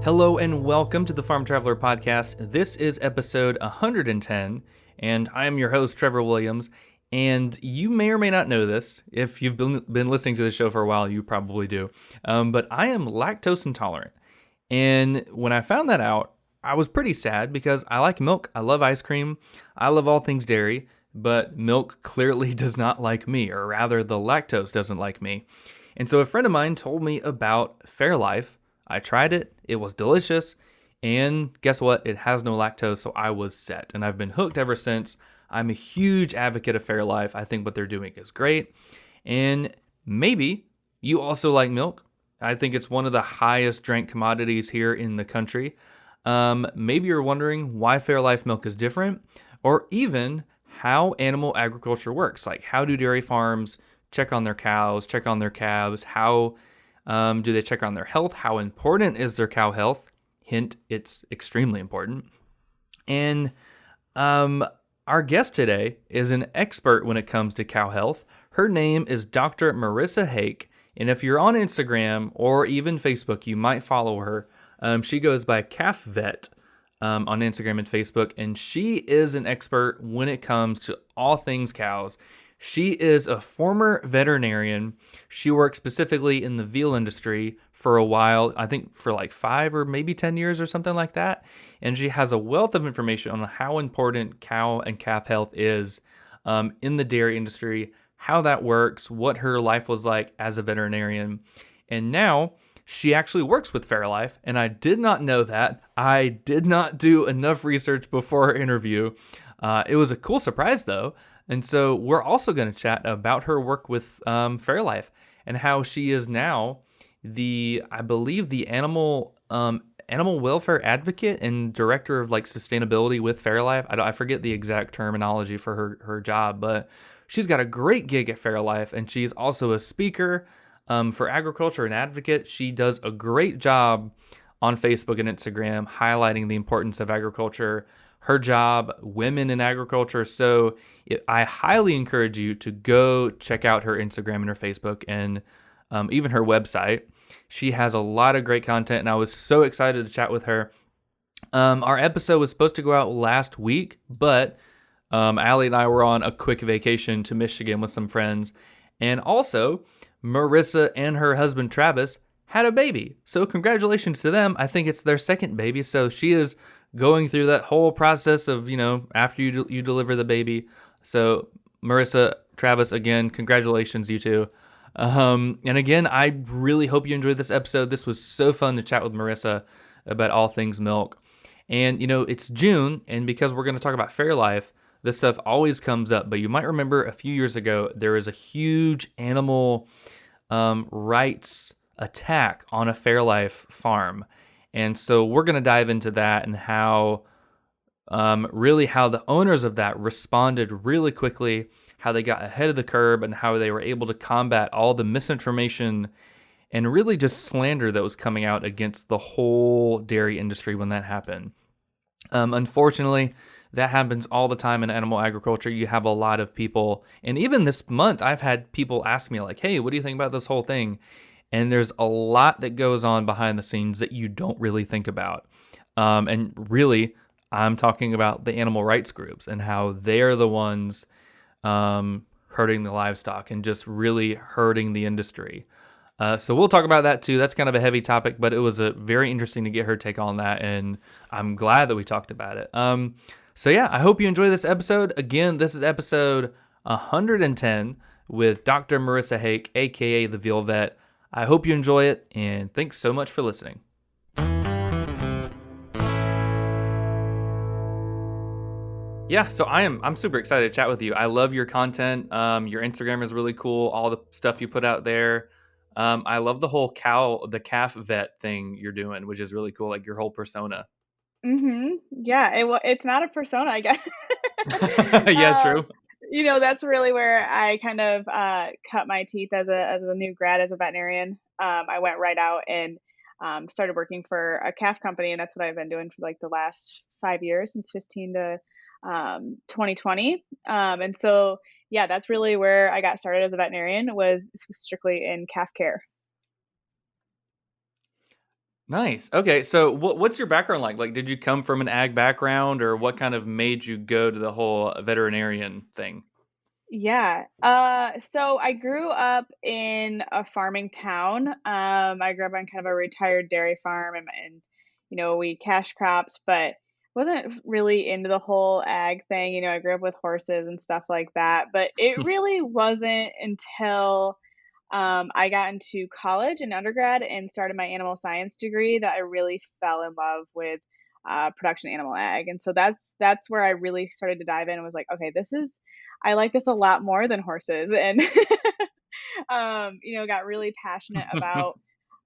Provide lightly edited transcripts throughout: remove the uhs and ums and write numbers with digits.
Hello and welcome to the Farm Traveler Podcast. This is episode 110, and I am your host, Trevor Williams. And you may or may not know this. If you've been listening to the show for a while, you probably do. But I am lactose intolerant. And when I found that out, I was pretty sad because I like milk. I love ice cream. I love all things dairy. But milk clearly does not like me, or rather, the lactose doesn't like me. And so a friend of mine told me about Fairlife. I tried it. It was delicious. And guess what? It has no lactose, so I was set. And I've been hooked ever since. I'm a huge advocate of Fairlife. I think what they're doing is great. And maybe you also like milk. I think it's one of the highest drank commodities here in the country. Maybe you're wondering why Fairlife milk is different, or even how animal agriculture works. Like, how do dairy farms check on their cows, check on their calves? How do they check on their health? How important is their cow health? Hint, it's extremely important. And our guest today is an expert when it comes to cow health. Her name is Dr. Marissa Hake. And if you're on Instagram or even Facebook, you might follow her. She goes by Calf Vet on Instagram and Facebook. And she is an expert when it comes to all things cows. She is a former veterinarian. She worked specifically in the veal industry for a while, I think for like 5 or maybe 10 years or something like that. And she has a wealth of information on how important cow and calf health is in the dairy industry, how that works, what her life was like as a veterinarian. And now she actually works with FariLife, and I did not know that. I did not do enough research before her interview. It was a cool surprise, though. And so we're also going to chat about her work with FariLife and how she is now I believe the animal welfare advocate and director of like sustainability with FariLife. I forget the exact terminology for her job, but she's got a great gig at FariLife, and she's also a speaker for agriculture and advocate. She does a great job on Facebook and Instagram highlighting the importance of agriculture, her job, women in agriculture. So I highly encourage you to go check out her Instagram and her Facebook and even her website. She has a lot of great content, and I was so excited to chat with her. Our episode was supposed to go out last week, but Allie and I were on a quick vacation to Michigan with some friends. And also, Marissa and her husband Travis had a baby. So congratulations to them. I think it's their second baby. So she is going through that whole process of, after you deliver the baby. So Marissa, Travis, again, congratulations, you two. And again, I really hope you enjoyed this episode. This was so fun to chat with Marissa about all things milk. And, it's June, and because we're going to talk about Fairlife, this stuff always comes up. But you might remember a few years ago, there was a huge animal rights attack on a Fairlife farm. And so we're going to dive into that and how the owners of that responded really quickly, how they got ahead of the curve, and how they were able to combat all the misinformation and really just slander that was coming out against the whole dairy industry when that happened. Unfortunately, that happens all the time in animal agriculture. You have a lot of people, and even this month, I've had people ask me like, hey, what do you think about this whole thing? And there's a lot that goes on behind the scenes that you don't really think about. And really, I'm talking about the animal rights groups and how they're the ones hurting the livestock and just really hurting the industry. So we'll talk about that too. That's kind of a heavy topic, but it was very interesting to get her take on that, and I'm glad that we talked about it. So yeah, I hope you enjoy this episode. Again, this is episode 110 with Dr. Marissa Hake, aka the Veal Vet. I hope you enjoy it, and thanks so much for listening. Yeah, so I'm super excited to chat with you. I love your content. Your Instagram is really cool. All the stuff you put out there. I love the whole calf vet thing you're doing, which is really cool. Like your whole persona. Yeah, it's not a persona, I guess. Yeah, Um, true. that's really where I kind of cut my teeth as a new grad as a veterinarian. I went right out and started working for a calf company, and that's what I've been doing for like the last 5 years, since 15 to 2020. And so, yeah, that's really where I got started as a veterinarian, was strictly in calf care. Nice. Okay, so what's your background like? Like, did you come from an ag background, or what kind of made you go to the whole veterinarian thing? Yeah. So I grew up in a farming town. I grew up on kind of a retired dairy farm and we cash crops, but wasn't really into the whole ag thing. I grew up with horses and stuff like that, but it really wasn't until I got into college and undergrad and started my animal science degree that I really fell in love with production animal ag. And so that's where I really started to dive in and was like, okay, I like this a lot more than horses. And got really passionate about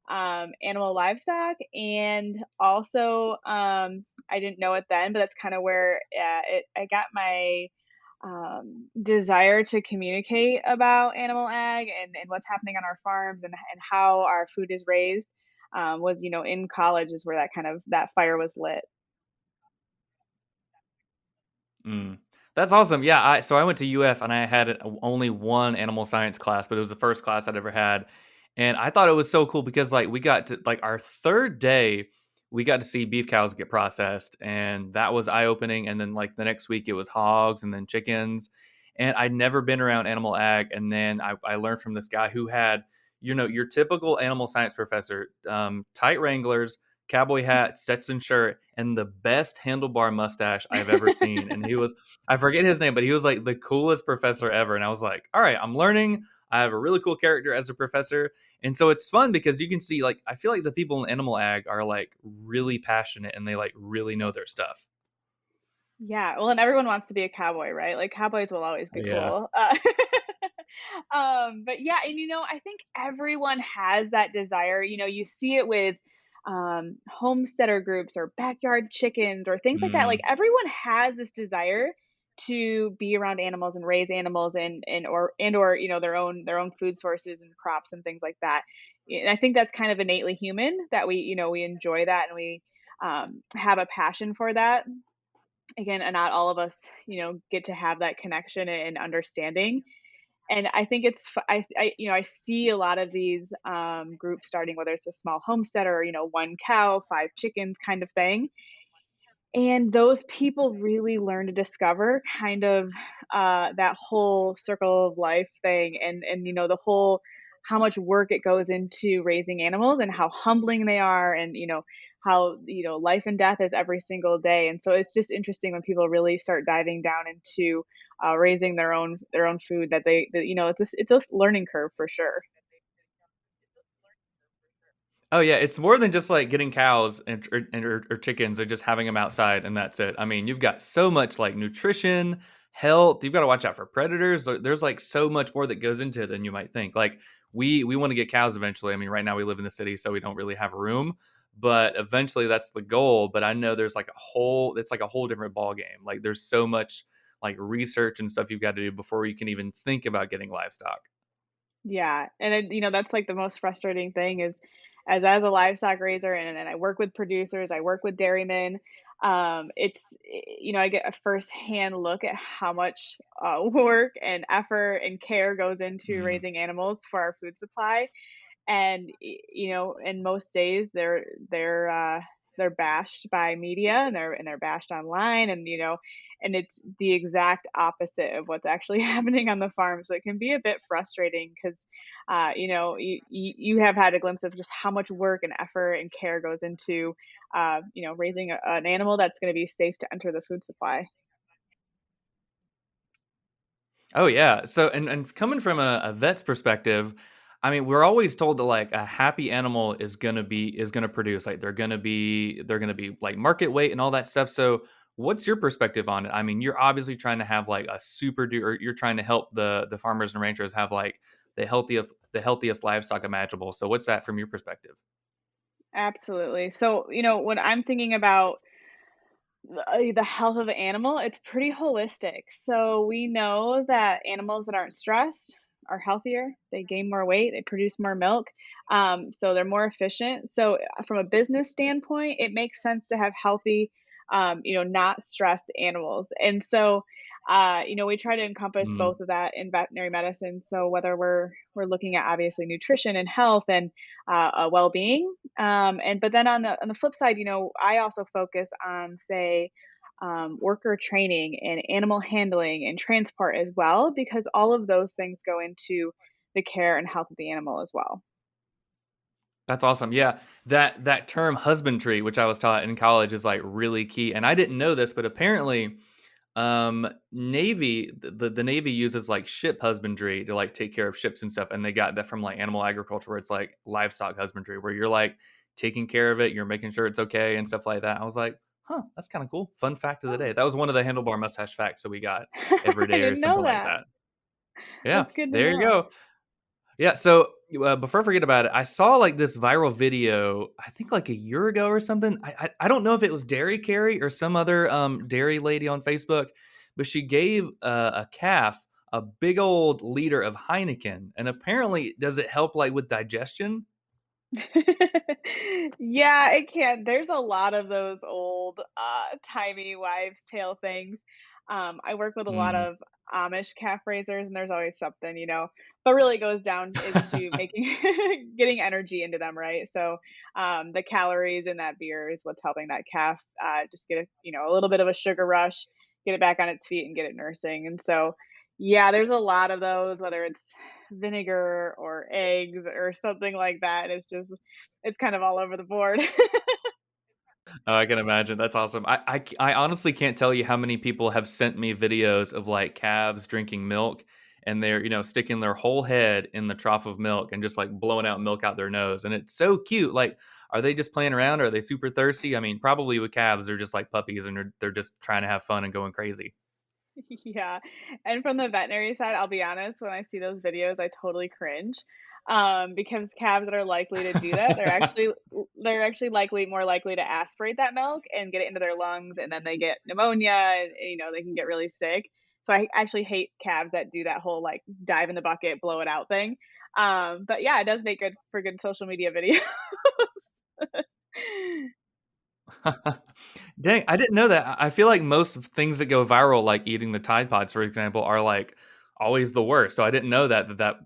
animal livestock. And also, I didn't know it then, but that's kind of where I got my desire to communicate about animal ag and what's happening on our farms and how our food is raised was, in college is where that fire was lit. Mm. That's awesome. Yeah, I went to UF and I had only one animal science class, but it was the first class I'd ever had, and I thought it was so cool because like we got to like our third day, we got to see beef cows get processed, and that was eye opening. And then like the next week it was hogs and then chickens, and I'd never been around animal ag, and then I learned from this guy who had your typical animal science professor, tight Wranglers, cowboy hat, Stetson shirt, and the best handlebar mustache I've ever seen. And he was, I forget his name, but he was like the coolest professor ever. And I was like, all right, I'm learning. I have a really cool character as a professor. And so it's fun because you can see, like, I feel like the people in animal ag are like really passionate and they like really know their stuff. Yeah, well, and everyone wants to be a cowboy, right? Like cowboys will always be Yeah. cool. But yeah, and I think everyone has that desire. You see it with homesteader groups or backyard chickens or things like that. Like Mm. everyone has this desire to be around animals and raise animals and or their own food sources and crops and things like that. And I think that's kind of innately human that we enjoy that and we have a passion for that again, and not all of us, get to have that connection and understanding. And I think I see a lot of these groups starting, whether it's a small homestead or, one cow, five chickens kind of thing. And those people really learn to discover kind of that whole circle of life thing and the whole how much work it goes into raising animals and how humbling they are and how life and death is every single day. And so it's just interesting when people really start diving down into raising their own food that it's a learning curve for sure. Oh yeah, it's more than just like getting cows or chickens or just having them outside and that's it. I mean, you've got so much like nutrition, health. You've got to watch out for predators. There's like so much more that goes into it than you might think. Like we want to get cows eventually. I mean, right now we live in the city, so we don't really have room, but eventually that's the goal. But I know there's like it's like a whole different ball game. Like there's so much like research and stuff you've got to do before you can even think about getting livestock. Yeah, and that's like the most frustrating thing is as a livestock raiser and I work with producers, I work with dairymen. I get a firsthand look at how much work and effort and care goes into Mm. raising animals for our food supply. And in most days they're bashed by media and they're bashed online and it's the exact opposite of what's actually happening on the farm, so it can be a bit frustrating because you have had a glimpse of just how much work and effort and care goes into raising an animal that's going to be safe to enter the food supply. Oh yeah. So and coming from a vet's perspective, I mean, we're always told that like a happy animal is gonna produce. Like they're gonna be like market weight and all that stuff. So what's your perspective on it? I mean, you're obviously trying to have like a or you're trying to help the farmers and ranchers have like the healthiest livestock imaginable. So what's that from your perspective? Absolutely. So when I'm thinking about the health of the animal, it's pretty holistic. So we know that animals that aren't stressed are healthier. They gain more weight. They produce more milk. So they're more efficient. So from a business standpoint, it makes sense to have healthy, not stressed animals. And so, we try to encompass Mm. both of that in veterinary medicine. So whether we're looking at obviously nutrition and health and well-being, And but then on the flip side, I also focus on, say, worker training and animal handling and transport as well, because all of those things go into the care and health of the animal as well. That's awesome. Yeah, that term husbandry, which I was taught in college, is like really key. And I didn't know this, but apparently, Navy the Navy uses like ship husbandry to like take care of ships and stuff, and they got that from like animal agriculture, where it's like livestock husbandry, where you're like taking care of it, you're making sure it's okay and stuff like that. I was like, huh, that's kind of cool. Fun fact of the Oh, day. That was one of the handlebar mustache facts that we got every I day or didn't know something like that. that. Yeah, That's good to there you know. go. Yeah, so, before I forget about it, I saw, like, this viral video, I think, like, a year ago or something. I don't know if it was Dairy Carrie or some other, dairy lady on Facebook, but she gave a calf a big old liter of Heineken, and apparently, does it help, like, with digestion? Yeah, it can. There's a lot of those old, timey wives' tale things. I work with a lot Mm. of Amish calf raisers, and there's always something, but really it goes down into making getting energy into them, right? So, the calories in that beer is what's helping that calf, just get a little bit of a sugar rush, get it back on its feet and get it nursing. And so, yeah, there's a lot of those, whether it's vinegar or eggs or something like that. It's kind of all over the board. Oh, I can imagine. That's awesome. I honestly can't tell you how many people have sent me videos of like calves drinking milk, and they're, sticking their whole head in the trough of milk and just like blowing out milk out their nose. And it's so cute. Like, are they just playing around? Are they super thirsty? I mean, probably with calves, they're just like puppies and they're just trying to have fun and going crazy. Yeah, and from the veterinary side, I'll be honest, when I see those videos, I totally cringe, because calves that are likely to do that, they're actually more likely to aspirate that milk and get it into their lungs, and then they get pneumonia, and, they can get really sick. So I actually hate calves that do that whole, like, dive in the bucket, blow it out thing. But yeah, it does make good for good social media videos. Dang, I didn't know that. I feel like most of things that go viral, like eating the Tide Pods, for example, are like always the worst. So I didn't know that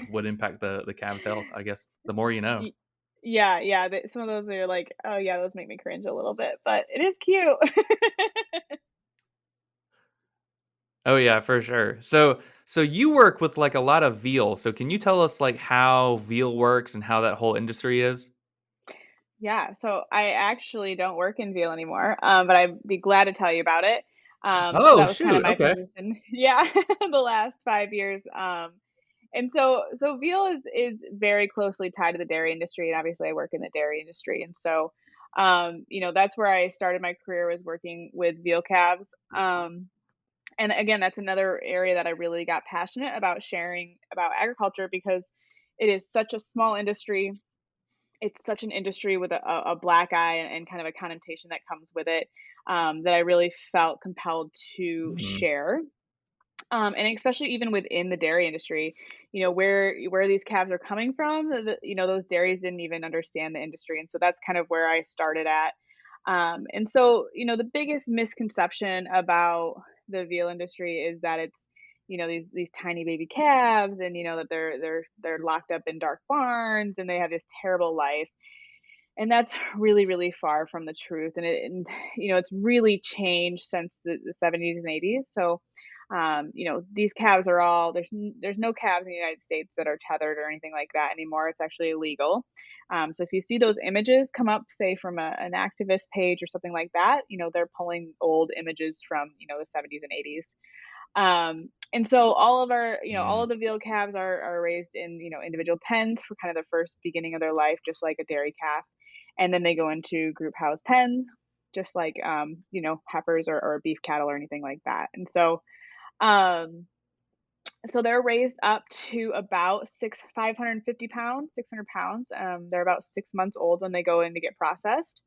would impact the calves' health. I guess the more you know. Y Yeah, yeah, some of those are like, "Oh, yeah, those make me cringe a little bit," but it is cute. Oh yeah, for sure. So you work with like a lot of veal. So can you tell us like how veal works and how that whole industry is? Yeah, so I actually don't work in veal anymore, but I'd be glad to tell you about it. So Oh that was kind of shoot. my Okay. position, yeah, the last 5 years. And so veal is very closely tied to the dairy industry, and obviously I work in the dairy industry, and so, that's where I started my career, was working with veal calves. And again, that's another area that I really got passionate about sharing about agriculture, because it is such a small industry. It's such an industry with a black eye, and kind of a connotation that comes with it, that I really felt compelled to Mhm. share. And especially even within the dairy industry, where these calves are coming from, those dairies didn't even understand the industry, and so that's kind of where I started at. And so, the biggest misconception about the veal industry is that it's, these tiny baby calves, and that they're locked up in dark barns and they have this terrible life, and that's really, really far from the truth. It's really changed since the 70s and 80s. So, these calves are all there's no calves in the United States that are tethered or anything like that anymore. It's actually illegal. So if you see those images come up, say from an activist page or something like that, they're pulling old images from, the 70s and 80s. And so all Mm. of the veal calves are raised in, individual pens for kind of the first beginning of their life, just like a dairy calf. And then they go into group house pens, just like, heifers or beef cattle or anything like that. And um, so they're raised up to about 550 pounds, 600 pounds. They're about 6 months old when they go in to get processed.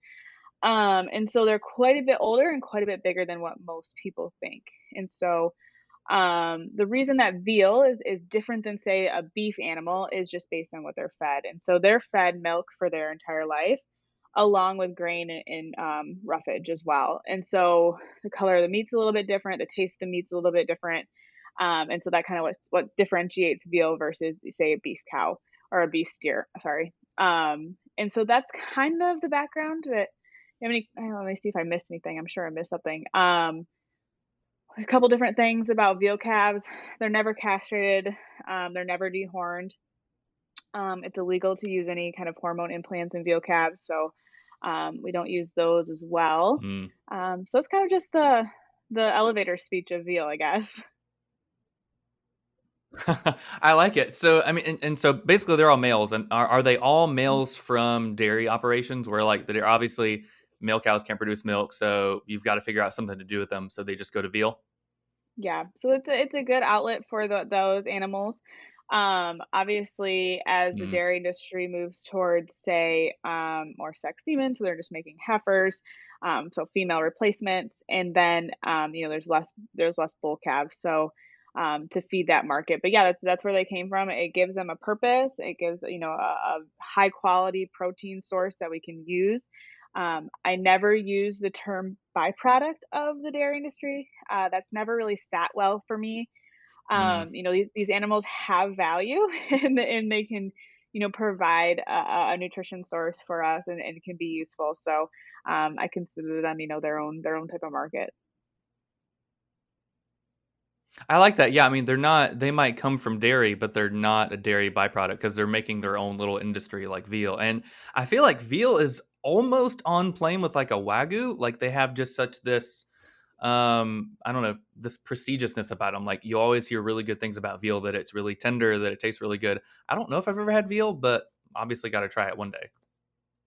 And so they're quite a bit older and quite a bit bigger than what most people think. And so, the reason that veal is different than, say, a beef animal, is just based on what they're fed. And so they're fed milk for their entire life, along with grain and roughage as well. And so the color of the meat's a little bit different, the taste of the meat's a little bit different. And so that kind of what differentiates veal versus, say, a beef cow or a beef steer. Sorry. And so that's kind of the background that I mean, let me see if I missed anything. I'm sure I missed something. A couple different things about veal calves. They're never castrated. They're never dehorned. It's illegal to use any kind of hormone implants in veal calves, so we don't use those as well. Mm. So it's kind of just the elevator speech of veal, I guess. I like it. So, I mean, and so basically they're all males. And are they all males from dairy operations where like they're obviously male cows can't produce milk. So you've got to figure out something to do with them. So they just go to veal. Yeah, so it's a good outlet for those animals. Obviously, as the Mm. dairy industry moves towards, say, more sex semen, so they're just making heifers, so female replacements, and then there's less bull calves, so to feed that market. But yeah, that's where they came from. It gives them a purpose. It gives a high quality protein source that we can use. I never use the term byproduct of the dairy industry. That's never really sat well for me. Mm. These animals have value and they can, provide a nutrition source for us and can be useful. So I consider them, their own type of market. I like that. Yeah. I mean, they're not, they might come from dairy, but they're not a dairy byproduct because they're making their own little industry like veal. And I feel like veal is almost on plane with like a wagyu. Like they have just such this I don't know, this prestigiousness about them. Like you always hear really good things about veal, that it's really tender, that it tastes really good. I don't know if I've ever had veal, but obviously got to try it one day.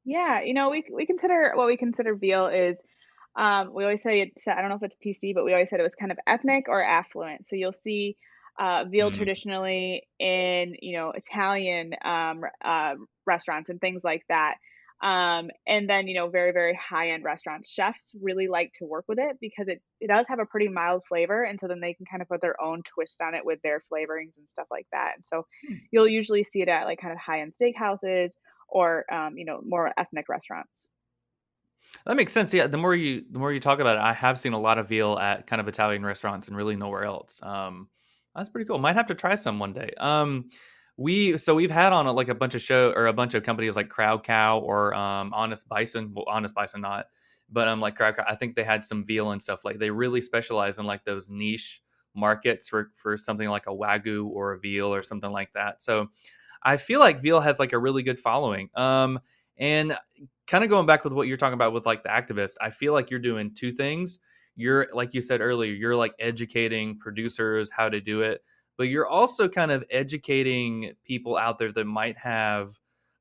Yeah, we consider what we consider veal is we always say it's I don't know if it's PC, but we always said it was kind of ethnic or affluent. So you'll see veal Mm. traditionally in Italian restaurants and things like that. And then very very high end restaurants. Chefs really like to work with it because it does have a pretty mild flavor, and so then they can kind of put their own twist on it with their flavorings and stuff like that. And so you'll usually see it at like kind of high end steakhouses or more ethnic restaurants. That makes sense. Yeah, the more you talk about it, I have seen a lot of veal at kind of Italian restaurants and really nowhere else. That's pretty cool. Might have to try some one day. We've had on like a bunch of show or a bunch of companies like Crowd Cow or Honest Bison. Well, Honest Bison not, but like Crowd Cow. I think they had some veal and stuff. Like they really specialize in like those niche markets for something like a wagyu or a veal or something like that. So I feel like veal has like a really good following. And kind of going back with what you're talking about with like the activist, I feel like you're doing two things. You're like you said earlier, you're like educating producers how to do it, but you're also kind of educating people out there that might have,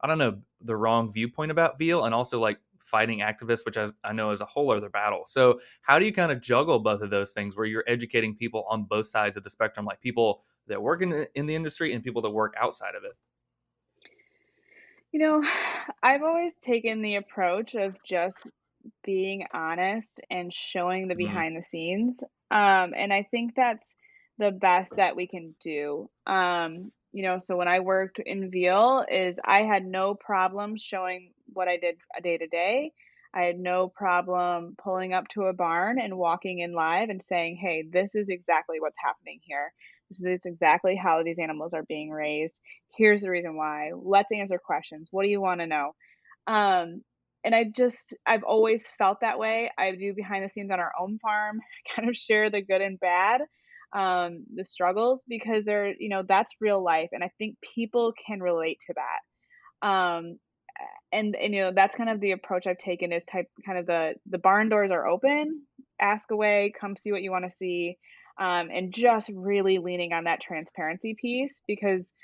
I don't know, the wrong viewpoint about veal, and also like fighting activists, which I know is a whole other battle. So how do you kind of juggle both of those things where you're educating people on both sides of the spectrum, like people that work in the industry and people that work outside of it? You know, I've always taken the approach of just being honest and showing the Mm. behind the scenes. And I think that's the best that we can do. So when I worked in Veal is I had no problem showing what I did a day to day. I had no problem pulling up to a barn and walking in live and saying, "Hey, this is exactly what's happening here. This is exactly how these animals are being raised. Here's the reason why. Let's answer questions. What do you want to know?" Um, and I've always felt that way. I do behind the scenes on our own farm, kind of share the good and bad, the struggles because that's real life. And I think people can relate to that. And that's kind of the approach I've taken is type kind of the barn doors are open, ask away, come see what you want to see. And just really leaning on that transparency piece because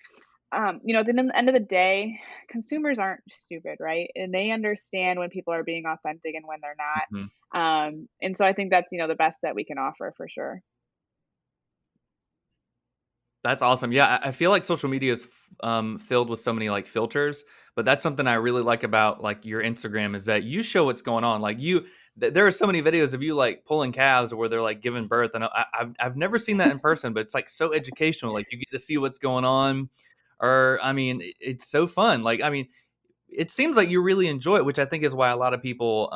at the end of the day, consumers aren't stupid, right? And they understand when people are being authentic and when they're not. Mhm. And so I think that's, the best that we can offer for sure. That's awesome. Yeah, I feel like social media is filled with so many like filters, but that's something I really like about like your Instagram is that you show what's going on. Like there are so many videos of you like pulling calves where they're like giving birth, and I've never seen that in person, but it's like so educational. Like you get to see what's going on, or I mean, it's so fun. Like I mean, it seems like you really enjoy it, which I think is why a lot of people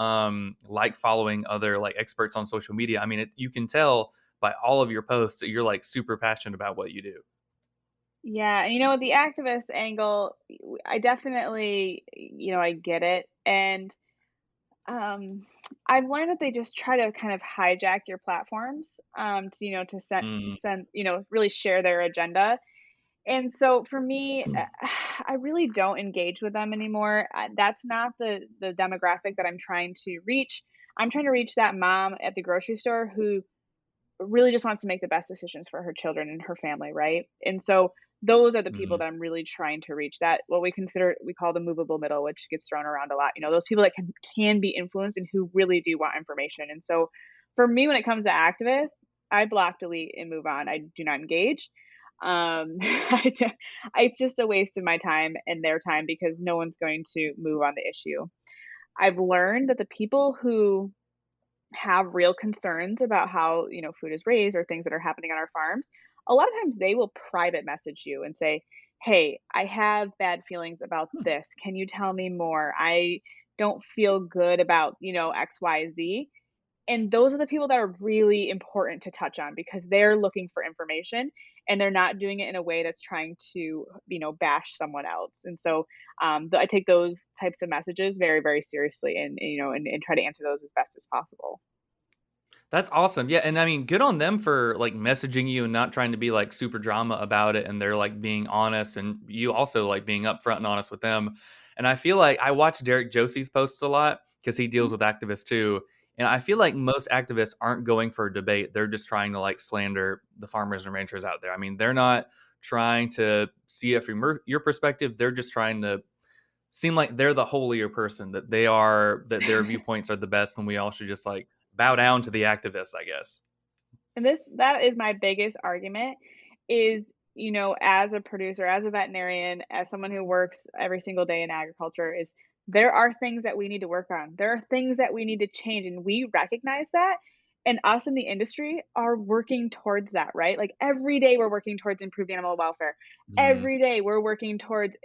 like following other like experts on social media. I mean, you can tell by all of your posts that you're like super passionate about what you do. Yeah, and the activist angle, I definitely, I get it. And um, I've learned that they just try to kind of hijack your platforms, to, Mm, spend, really share their agenda. And so for me, I really don't engage with them anymore. That's not the demographic that I'm trying to reach. I'm trying to reach that mom at the grocery store who really just wants to make the best decisions for her children and her family, right? And so those are the people mm, that I'm really trying to reach. That what we call the movable middle, which gets thrown around a lot. Those people that can be influenced and who really do want information. And so for me, when it comes to activists, I block, delete, and move on. I do not engage. It's just a waste of my time and their time because no one's going to move on the issue. I've learned that the people who have real concerns about how, food is raised or things that are happening on our farms, a lot of times they will private message you and say, "Hey, I have bad feelings about hmm, this. Can you tell me more? I don't feel good about, XYZ." And those are the people that are really important to touch on because they're looking for information and they're not doing it in a way that's trying to, bash someone else. And so I take those types of messages very, very seriously and try to answer those as best as possible. that's awesome. Yeah, and I mean, good on them for like messaging you and not trying to be like super drama about it, and they're like being honest, and you also like being upfront and honest with them. And I feel like I watch Derek Josie's posts a lot because he deals with activists too. And I feel like most activists aren't going for a debate. They're just trying to like slander the farmers and ranchers out there. I mean, they're not trying to see it from your perspective. They're just trying to seem like they're the holier person, that they are, that their viewpoints are the best, and we all should just like bow down to the activists, I guess. And that is my biggest argument is, as a producer, as a veterinarian, as someone who works every single day in agriculture, is there are things that we need to work on. There are things that we need to change, and we recognize that. And us in the industry are working towards that, right? Like every day we're working towards improved animal welfare. Mm, Every day we're working towards,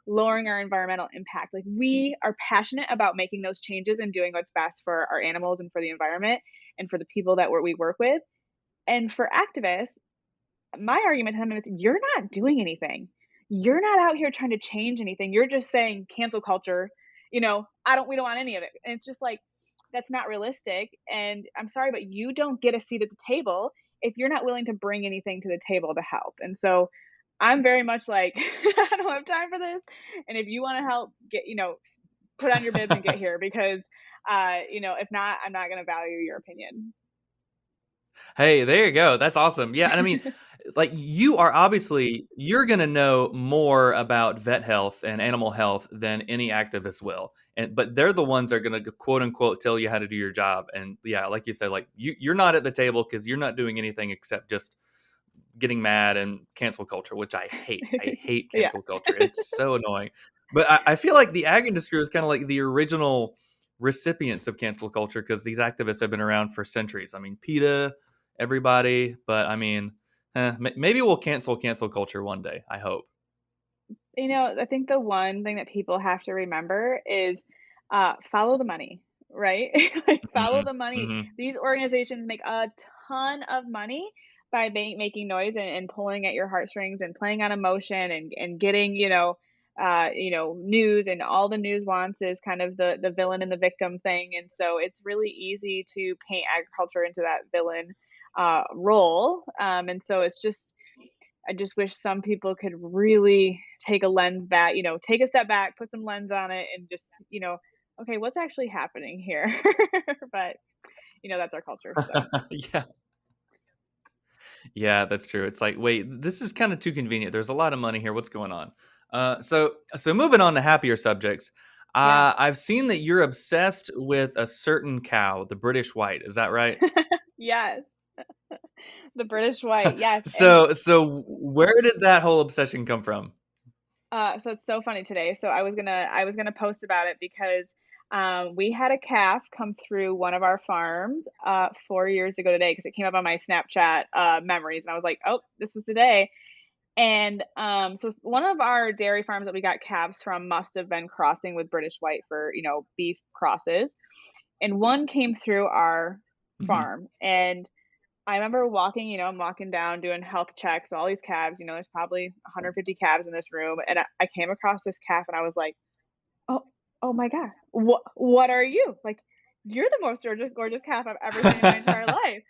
lowering our environmental impact. Like we are passionate about making those changes and doing what's best for our animals and for the environment and for the people that we work with. And for activists, my argument to them is you're not doing anything. You're not out here trying to change anything. You're just saying cancel culture, we don't want any of it. And it's just like that's not realistic. And I'm sorry, but you don't get a seat at the table if you're not willing to bring anything to the table to help. And so I'm very much like, I don't have time for this. And if you want to help, put on your bibs and get here because, if not, I'm not going to value your opinion. hey, there you go. That's awesome. Yeah, and I mean, like you are obviously you're going to know more about vet health and animal health than any activist will. And but they're the ones that are going to quote unquote tell you how to do your job. And yeah, like you said, like you're not at the table because you're not doing anything except just getting mad and cancel culture, which I hate. I hate Yeah. cancel culture. It's so annoying. But I feel like the ag industry was kind of like the original recipients of cancel culture because these activists have been around for centuries. I mean, PETA, everybody, but I mean, maybe we'll cancel culture one day. I hope. I think the one thing that people have to remember is follow the money, right? Like, follow Hmm. the money. Hmm. These organizations make a ton of money by making noise and pulling at your heartstrings and playing on emotion and getting, news, and all the news wants is kind of the villain and the victim thing. And so it's really easy to paint agriculture into that villain role. And so I just wish some people could really take a lens back, take a step back, put some lens on it, and just, okay, what's actually happening here? But, that's our culture. So, Yeah, yeah, that's true. It's like, wait, this is kind of too convenient. There's a lot of money here. What's going on? So moving on to happier subjects. yeah. I've seen that you're obsessed with a certain cow, the British White. Is that right? Yes, the British white. Yes. And So where did that whole obsession come from? so it's so funny today. So I was gonna post about it because we had a calf come through one of our farms 4 years ago today because it came up on my Snapchat memories, and I was like, oh, this was today. And so one of our dairy farms that we got calves from must have been crossing with British White for, beef crosses. And one came through our Hmm. farm. And I remember walking, I'm walking down doing health checks, all these calves, there's probably 150 calves in this room, and I came across this calf and I was like, "Oh, oh my god, what are you? Like, you're the most gorgeous calf I've ever seen in my entire life."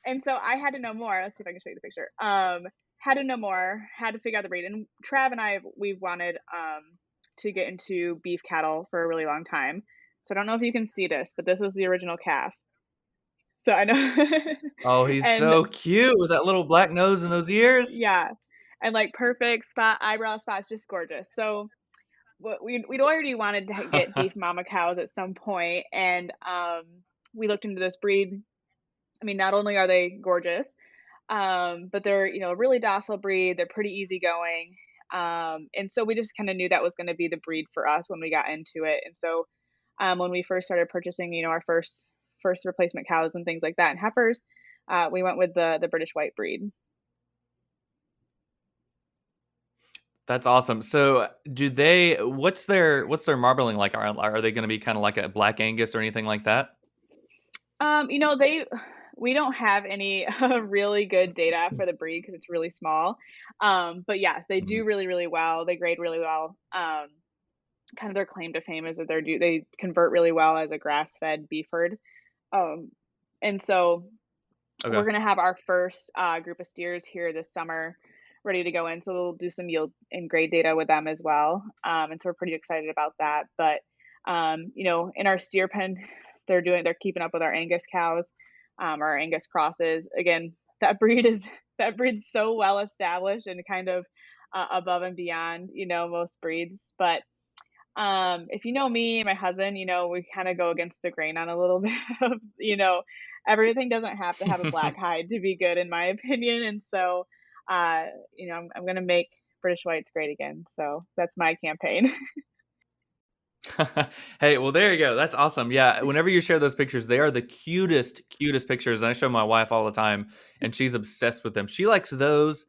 And so I had to know more. Let's see if I can show you the picture. Had to know more, had to figure out the breed. And Trav and I, we've wanted to get into beef cattle for a really long time. So I don't know if you can see this, but this was the original calf. So I know, Oh, he's and so cute with that little black nose and those ears. yeah, and like perfect spot, eyebrow spots, just gorgeous. So we'd already wanted to get beef mama cows at some point, and we looked into this breed. I mean, not only are they gorgeous, but they're, a really docile breed. They're pretty easygoing. And so we just kind of knew that was going to be the breed for us when we got into it. And so when we first started purchasing, our first replacement cows and things like that and heifers, we went with the British white breed. That's awesome. So, do they? What's their marbling like? Are they going to be kind of like a Black Angus or anything like that? They we don't have any really good data for the breed because it's really small. But yes, they Mhm. do really, really well. They grade really well. Kind of their claim to fame is that they convert really well as a grass-fed beef herd. Um, and so we're Okay. gonna have our first group of steers here this summer ready to go in. So we'll do some yield and grade data with them as well. And so we're pretty excited about that. But in our steer pen, they're keeping up with our Angus cows, our Angus crosses. Again, that breed is that breed's so well established and kind of above and beyond, most breeds. But if you know me and my husband, we kind of go against the grain on a little bit of, everything doesn't have to have a black hide to be good, in my opinion. And so, uh, I'm going to make British whites great again. So that's my campaign. Hey, well, there you go. That's awesome. Yeah, whenever you share those pictures, they are the cutest pictures. And I show my wife all the time, and she's obsessed with them. She likes those.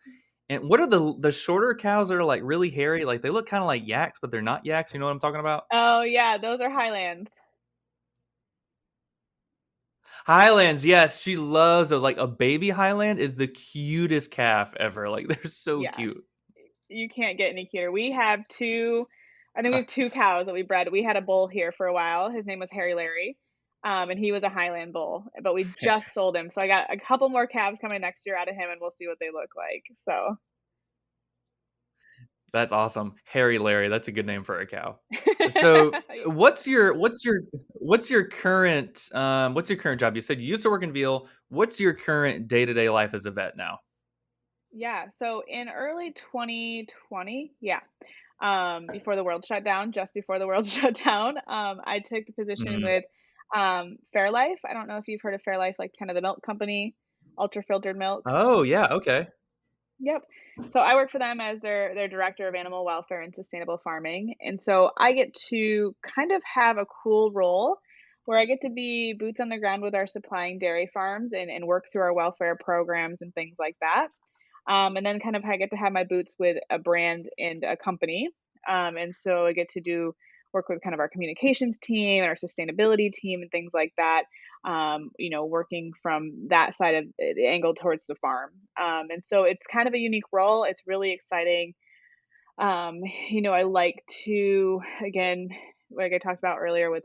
And what are the shorter cows that are like really hairy? Like they look kind of like yaks, but they're not yaks. You know what I'm talking about? Oh, yeah, those are Highlands. Highlands, yes, she loves those. Like a baby Highland is the cutest calf ever. Like they're so Yeah, cute. you can't get any cuter. I think we have two cows that we bred. We had a bull here for a while. His name was Harry Larry. And he was a Highland bull, but we just sold him. So I got a couple more calves coming next year out of him, and we'll see what they look like. So That's awesome. Harry Larry, that's a good name for a cow. So what's your current job? You said you used to work in veal. What's your current day-to-day life as a vet now? yeah, so in early 2020, yeah, before the world shut down, just before the world shut down, I took the position Mhm. with Fairlife. I don't know if you've heard of Fairlife, like kind of the milk company, ultra filtered milk. Oh, yeah, okay. Yep. So I work for them as their director of animal welfare and sustainable farming. And so I get to kind of have a cool role where I get to be boots on the ground with our supplying dairy farms and work through our welfare programs and things like that. And then kind of I get to have my boots with a brand and a company. And so I get to do work with kind of our communications team and our sustainability team and things like that. Working from that side of the angle towards the farm. And so it's kind of a unique role. It's really exciting. I like to, again, like I talked about earlier with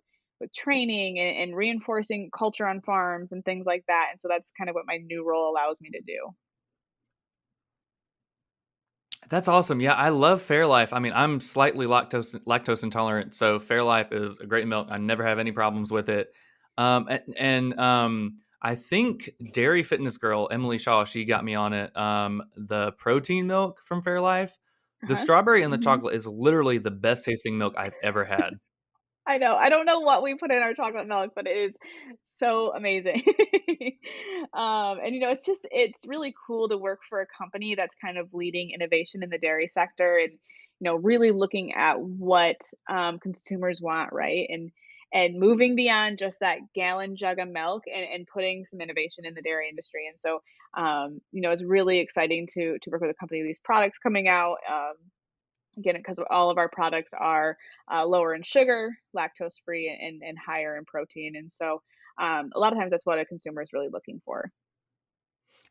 training and reinforcing culture on farms and things like that. And so that's kind of what my new role allows me to do. That's awesome. Yeah, I love Fairlife. I mean, I'm slightly lactose intolerant, so Fairlife is a great milk. I never have any problems with it. I think Dairy Fitness Girl Emily Shaw, she got me on it. The protein milk from Fairlife, the Uh-huh. strawberry and the Mhm. chocolate is literally the best tasting milk I've ever had. I know. I don't know what we put in our chocolate milk, but it is so amazing. And it's really cool to work for a company that's kind of leading innovation in the dairy sector and really looking at what consumers want, right? And moving beyond just that gallon jug of milk and putting some innovation in the dairy industry. And so it's really exciting to work with a company with these products coming out. Again, because all of our products are lower in sugar, lactose free, and higher in protein. And so a lot of times that's what a consumer is really looking for.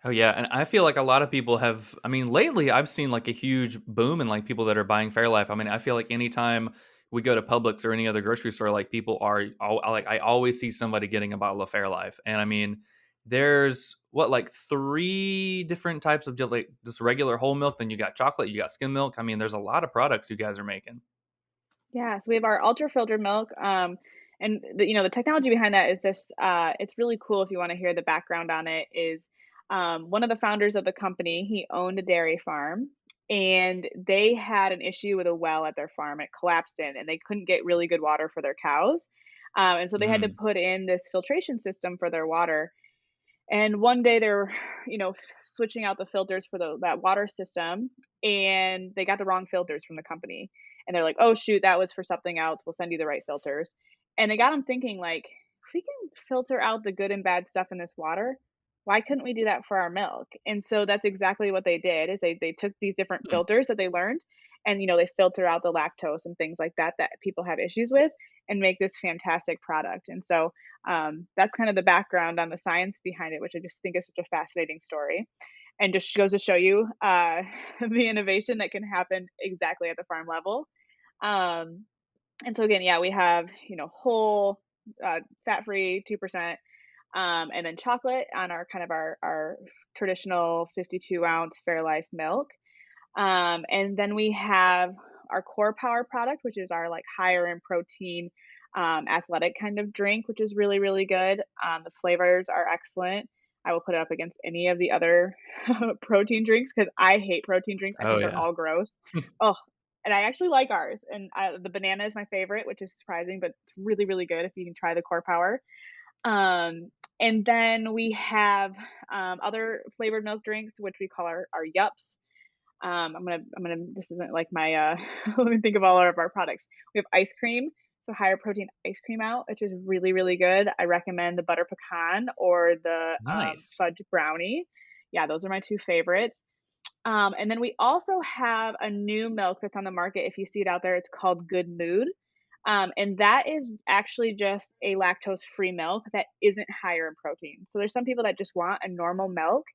Oh yeah, and I feel like a lot of people have. I mean, lately I've seen like a huge boom in like people that are buying Fairlife. I mean, I feel like anytime we go to Publix or any other grocery store, like people are like I always see somebody getting a bottle of Fairlife, and I mean, there's what like three different types of just regular whole milk. Then you got chocolate, you got skim milk. I mean, there's a lot of products you guys are making. Yeah, so we have our ultra filtered milk, and the technology behind that is just it's really cool. If you want to hear the background on it, is one of the founders of the company. He owned a dairy farm, and they had an issue with a well at their farm. It collapsed in, and they couldn't get really good water for their cows, and so they had to Mm. put in this filtration system for their water. And one day they were, switching out the filters for that water system, and they got the wrong filters from the company. And they're like, "Oh shoot, that was for something else. We'll send you the right filters." And they got them thinking like, if we can filter out the good and bad stuff in this water, why couldn't we do that for our milk? And so that's exactly what they did. Is they took these different Hmm. filters that they learned, and they filter out the lactose and things like that people have issues with, and make this fantastic product. And so that's kind of the background on the science behind it, which I just think is such a fascinating story, and just goes to show you the innovation that can happen exactly at the farm level. Um, and so again, yeah, we have whole, fat-free 2%, and then chocolate on our kind of our traditional 52-ounce Fairlife milk. And then we have our core power product, which is our like higher in protein, athletic kind of drink, which is really, really good. The flavors are excellent. I will put it up against any of the other protein drinks because I hate protein drinks. I Oh think they're yeah. all gross. Oh, and I actually like ours. And the banana is my favorite, which is surprising, but it's really, really good if you can try the core power. And then we have other flavored milk drinks, which we call our yups. This isn't like my, let me think of all of our products. We have ice cream, so higher protein ice cream out, which is really, really good. I recommend the butter pecan or the Nice. fudge brownie. Yeah, those are my two favorites. And then we also have a new milk that's on the market. If you see it out there, it's called Good Mood. And that is actually just a lactose free milk that isn't higher in protein. So there's some people that just want a normal milk,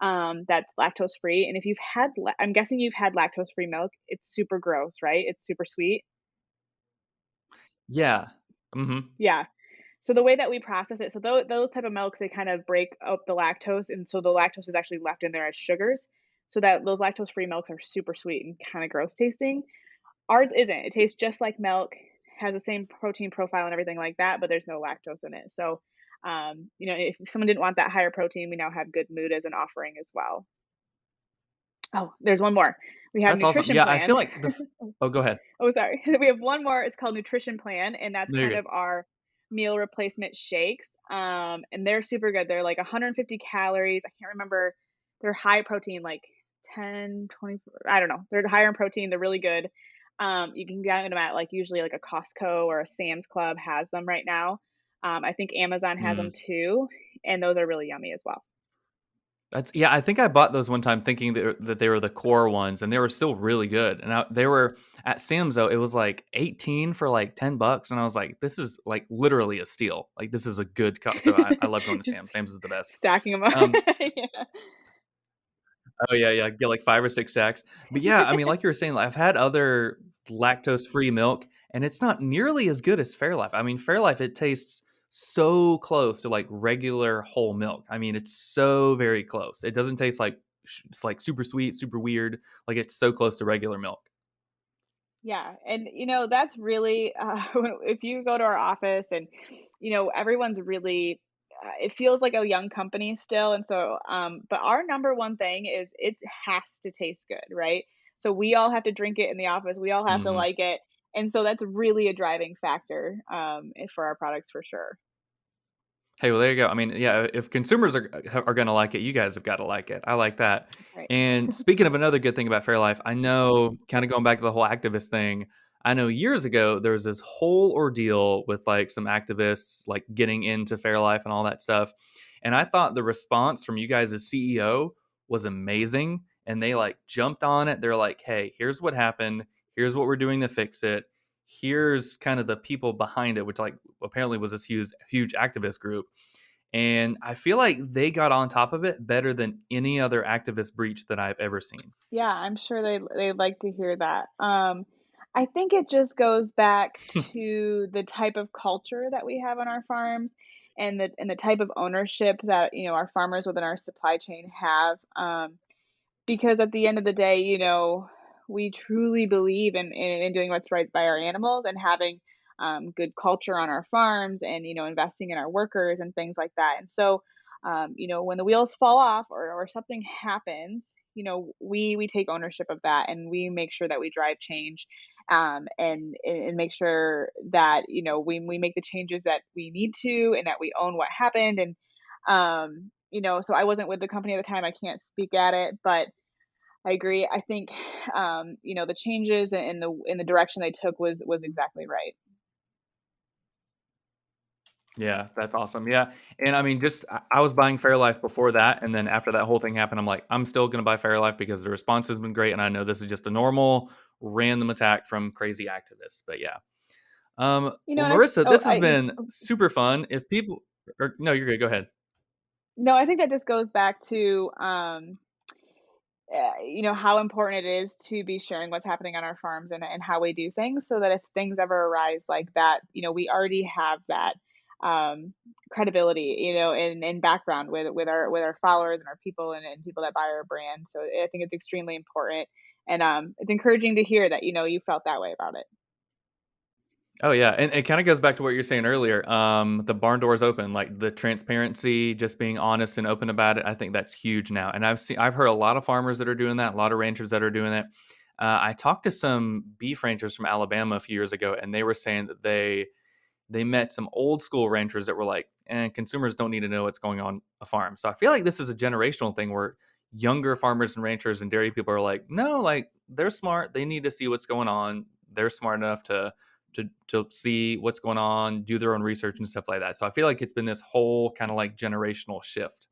that's lactose free. And if you've had, I'm guessing you've had lactose free milk, it's super gross, right? It's super sweet. Yeah. Hmm. Yeah. So the way that we process it, so those type of milks, they kind of break up the lactose, and so the lactose is actually left in there as sugars. So that those lactose free milks are super sweet and kind of gross tasting. Ours isn't. It tastes just like milk, has the same protein profile and everything like that, but there's no lactose in it. So, if someone didn't want that higher protein, we now have Good Mood as an offering as well. Oh, there's one more. We have That's awesome. Nutrition Yeah, I feel Plan. like Oh, go ahead. Oh, sorry. We have one more. It's called Nutrition Plan, and that's No, you're kind good. of our meal replacement shakes. And they're super good. They're like 150 calories. I can't remember. They're high protein, like 10, 20. I don't know. They're higher in protein. They're really good. You can get them at like usually like a Costco or a Sam's Club has them right now. I think Amazon has them Mm. too, and those are really yummy as well. That's yeah, I think I bought those one time thinking that they were the core ones, and they were still really good. And they were at Sam's though. It was like 18 for like $10, and I was like, "This is like literally a steal. Like this is a good." So I love going to Sam's. Just Sam's is the best. stacking them up. Um, Yeah. oh yeah, yeah, get like 5 or 6 sacks. But yeah, I mean, like you were saying, like, I've had other lactose free milk, and it's not nearly as good as Fairlife. I mean, Fairlife it tastes so close to like regular whole milk. I mean, it's so very close. It doesn't taste like it's like super sweet, super weird. Like it's so close to regular milk. Yeah, and that's really if you go to our office and everyone's really it feels like a young company still, and so but our number one thing is it has to taste good, right? So we all have to drink it in the office. We all have to Mhm. like it. And so that's really a driving factor for our products for sure. Hey, well, there you go. I mean, yeah, if consumers are going to like it, you guys have got to like it. I like that. Right. And speaking of another good thing about Fairlife, I know, kind of going back to the whole activist thing, I know years ago there was this whole ordeal with like some activists like getting into Fairlife and all that stuff. And I thought the response from you guys as CEO was amazing. And they like jumped on it. They're like, hey, here's what happened. Here's what we're doing to fix it. Here's kind of the people behind it, which like apparently was this huge activist group. And I feel like they got on top of it better than any other activist breach that I've ever seen. Yeah, I'm sure they'd like to hear that. I think it just goes back to the type of culture that we have on our farms and the type of ownership that, our farmers within our supply chain have. Because at the end of the day, we truly believe in doing what's right by our animals and having good culture on our farms and, investing in our workers and things like that. And so, when the wheels fall off or something happens, we take ownership of that and we make sure that we drive change and make sure that, we make the changes that we need to and that we own what happened. And, so I wasn't with the company at the time. I can't speak at it, but I agree. I think, the changes in the direction they took was exactly right. Yeah, that's awesome. Yeah. And I mean, I was buying Fairlife before that. And then after that whole thing happened, I'm like, I'm still going to buy Fairlife because the response has been great. And I know this is just a normal random attack from crazy activists. But yeah. Well, And I Marissa, oh, this has been super fun. If people, no, you're good. Go ahead. no, I think that just goes back to, how important it is to be sharing what's happening on our farms and how we do things so that if things ever arise like that, we already have that credibility, and background with our followers and our people and people that buy our brand. So I think it's extremely important. And it's encouraging to hear that, you felt that way about it. Oh yeah, and it kind of goes back to what you're saying earlier. The barn doors open, like the transparency, just being honest and open about it. I think that's huge now, and I've heard a lot of farmers that are doing that, a lot of ranchers that are doing that. I talked to some beef ranchers from Alabama a few years ago, and they were saying that they met some old school ranchers that were like, and consumers don't need to know what's going on a farm. So I feel like this is a generational thing where younger farmers and ranchers and dairy people are like, no, like they're smart. They need to see what's going on. They're smart enough to see what's going on, do their own research and stuff like that. So I feel like it's been this whole kind of like generational shift.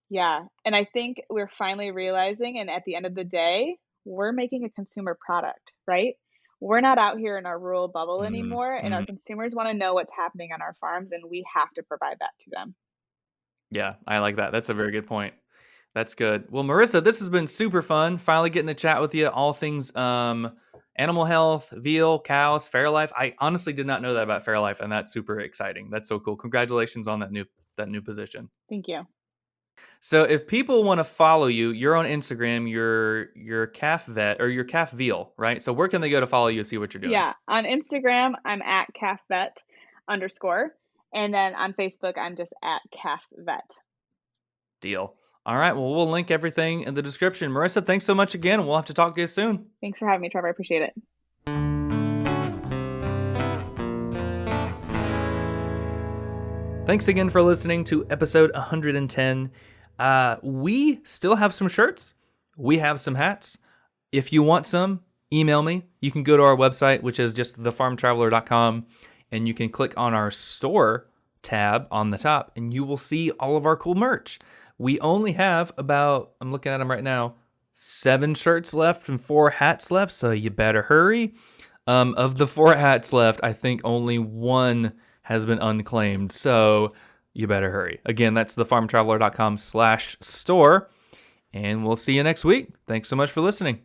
Yeah, and I think we're finally realizing, and at the end of the day, we're making a consumer product, right? We're not out here in our rural bubble anymore, and our Mm-hmm. consumers want to know what's happening on our farms, and we have to provide that to them. Yeah, I like that. That's a very good point. That's good. Well, Marissa, this has been super fun. Finally getting to chat with you, all things animal health, veal, cows, Fairlife. I honestly did not know that about Fairlife, and that's super exciting. That's so cool. Congratulations on that new position. Thank you. So, if people want to follow you, you're on Instagram. You're calf vet or your calf veal, right? So, where can they go to follow you, see what you're doing? Yeah, on Instagram, I'm at calfvet underscore, and then on Facebook, I'm just at calfvet. Deal. All right. Well, we'll link everything in the description. Marissa, thanks so much again. We'll have to talk to you soon. Thanks for having me, Trevor. I appreciate it. Thanks again for listening to episode 110. We still have some shirts. We have some hats. If you want some, email me. You can go to our website, which is just thefarmtraveler.com, and you can click on our store tab on the top, and you will see all of our cool merch. We only have about, I'm looking at them right now, 7 shirts left and 4 hats left, so you better hurry. Of the 4 hats left, I think only 1 has been unclaimed, so you better hurry. Again, that's thefarmtraveler.com/store, and we'll see you next week. Thanks so much for listening.